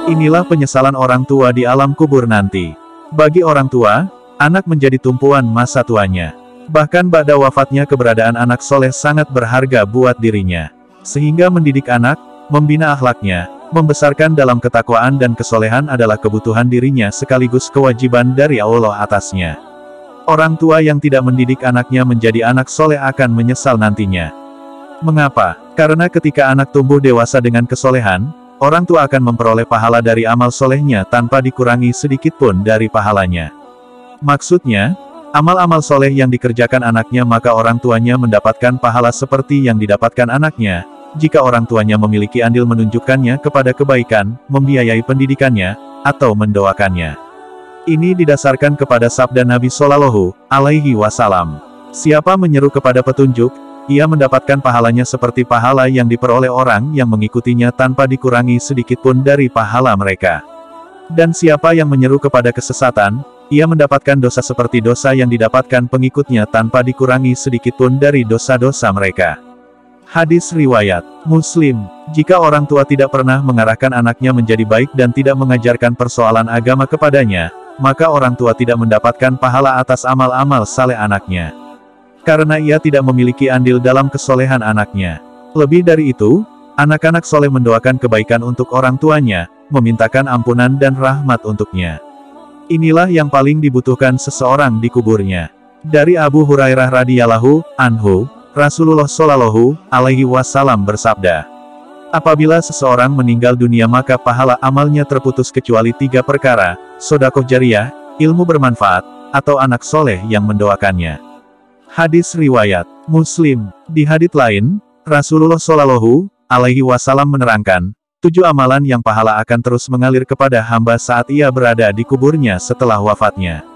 Inilah penyesalan orang tua di alam kubur nanti. Bagi orang tua, anak menjadi tumpuan masa tuanya. Bahkan ba'da wafatnya keberadaan anak soleh sangat berharga buat dirinya. Sehingga mendidik anak, membina akhlaknya, membesarkan dalam ketakwaan dan kesolehan adalah kebutuhan dirinya sekaligus kewajiban dari Allah atasnya. Orang tua yang tidak mendidik anaknya menjadi anak soleh akan menyesal nantinya. Mengapa? Karena ketika anak tumbuh dewasa dengan kesolehan, orang tua akan memperoleh pahala dari amal solehnya tanpa dikurangi sedikit pun dari pahalanya. Maksudnya, amal-amal soleh yang dikerjakan anaknya maka orang tuanya mendapatkan pahala seperti yang didapatkan anaknya, jika orang tuanya memiliki andil menunjukkannya kepada kebaikan, membiayai pendidikannya, atau mendoakannya. Ini didasarkan kepada sabda Nabi Shallallahu Alaihi Wasallam. Siapa menyeru kepada petunjuk, ia mendapatkan pahalanya seperti pahala yang diperoleh orang yang mengikutinya tanpa dikurangi sedikit pun dari pahala mereka. Dan siapa yang menyeru kepada kesesatan, ia mendapatkan dosa seperti dosa yang didapatkan pengikutnya tanpa dikurangi sedikit pun dari dosa-dosa mereka. Hadis riwayat Muslim. Jika orang tua tidak pernah mengarahkan anaknya menjadi baik dan tidak mengajarkan persoalan agama kepadanya, maka orang tua tidak mendapatkan pahala atas amal-amal saleh anaknya. Karena ia tidak memiliki andil dalam kesolehan anaknya. Lebih dari itu, anak-anak soleh mendoakan kebaikan untuk orang tuanya, memintakan ampunan dan rahmat untuknya. Inilah yang paling dibutuhkan seseorang di kuburnya. Dari Abu Hurairah radhiyallahu anhu, Rasulullah Shallallahu Alaihi Wasallam bersabda, apabila seseorang meninggal dunia maka pahala amalnya terputus kecuali 3 perkara, sedekah jariyah, ilmu bermanfaat, atau anak soleh yang mendoakannya. Hadis riwayat Muslim. Di hadits lain, Rasulullah Shallallahu Alaihi Wasallam menerangkan, 7 amalan yang pahala akan terus mengalir kepada hamba saat ia berada di kuburnya setelah wafatnya.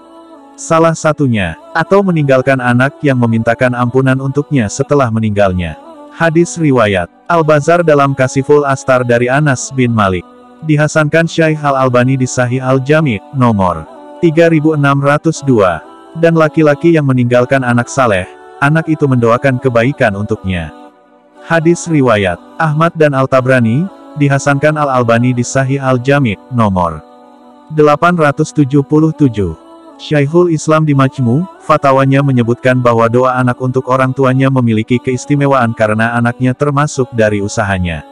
Salah satunya, atau meninggalkan anak yang memintakan ampunan untuknya setelah meninggalnya. Hadis riwayat Al-Bazar dalam Kasiful Astar dari Anas bin Malik. Dihasankan Syaikh Al-Albani di Sahih Al-Jami' nomor 3602. Dan laki-laki yang meninggalkan anak saleh, anak itu mendoakan kebaikan untuknya. Hadis riwayat Ahmad dan Al-Tabrani, dihasankan Al-Albani di Sahih Al-Jami' nomor 877. Syekhul Islam di Majmu' fatwanya menyebutkan bahwa doa anak untuk orang tuanya memiliki keistimewaan karena anaknya termasuk dari usahanya.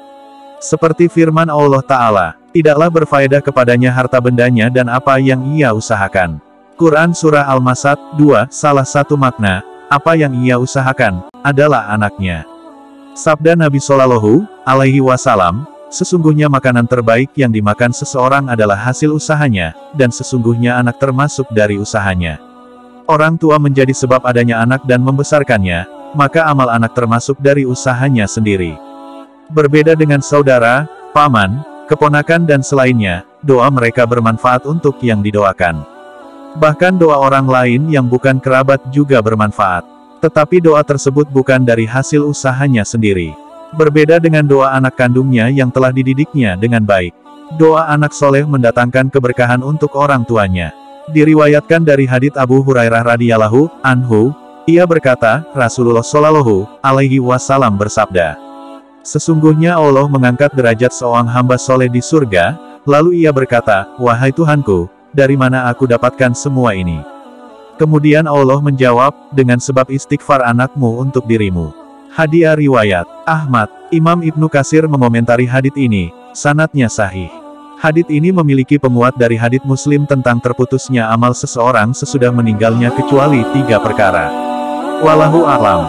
Seperti firman Allah Ta'ala, tidaklah berfaedah kepadanya harta bendanya dan apa yang ia usahakan. Quran Surah Al-Masad 2, salah satu makna, apa yang ia usahakan, adalah anaknya. Sabda Nabi Shallallahu Alaihi Wasallam, sesungguhnya makanan terbaik yang dimakan seseorang adalah hasil usahanya, dan sesungguhnya anak termasuk dari usahanya. Orang tua menjadi sebab adanya anak dan membesarkannya, maka amal anak termasuk dari usahanya sendiri. Berbeda dengan saudara, paman, keponakan dan selainnya, doa mereka bermanfaat untuk yang didoakan. Bahkan doa orang lain yang bukan kerabat juga bermanfaat. Tetapi doa tersebut bukan dari hasil usahanya sendiri. Berbeda dengan doa anak kandungnya yang telah dididiknya dengan baik. Doa anak soleh mendatangkan keberkahan untuk orang tuanya. Diriwayatkan dari hadits Abu Hurairah radhiyallahu anhu, ia berkata, Rasulullah Shallallahu Alaihi Wasallam bersabda, sesungguhnya Allah mengangkat derajat seorang hamba soleh di surga, lalu ia berkata, wahai Tuhanku, dari mana aku dapatkan semua ini? Kemudian Allah menjawab, dengan sebab istighfar anakmu untuk dirimu. Hadiah riwayat Ahmad. Imam Ibnu Katsir mengomentari hadits ini, sanadnya sahih. Hadits ini memiliki penguat dari hadits Muslim tentang terputusnya amal seseorang sesudah meninggalnya kecuali 3 perkara. Wallahu a'lam.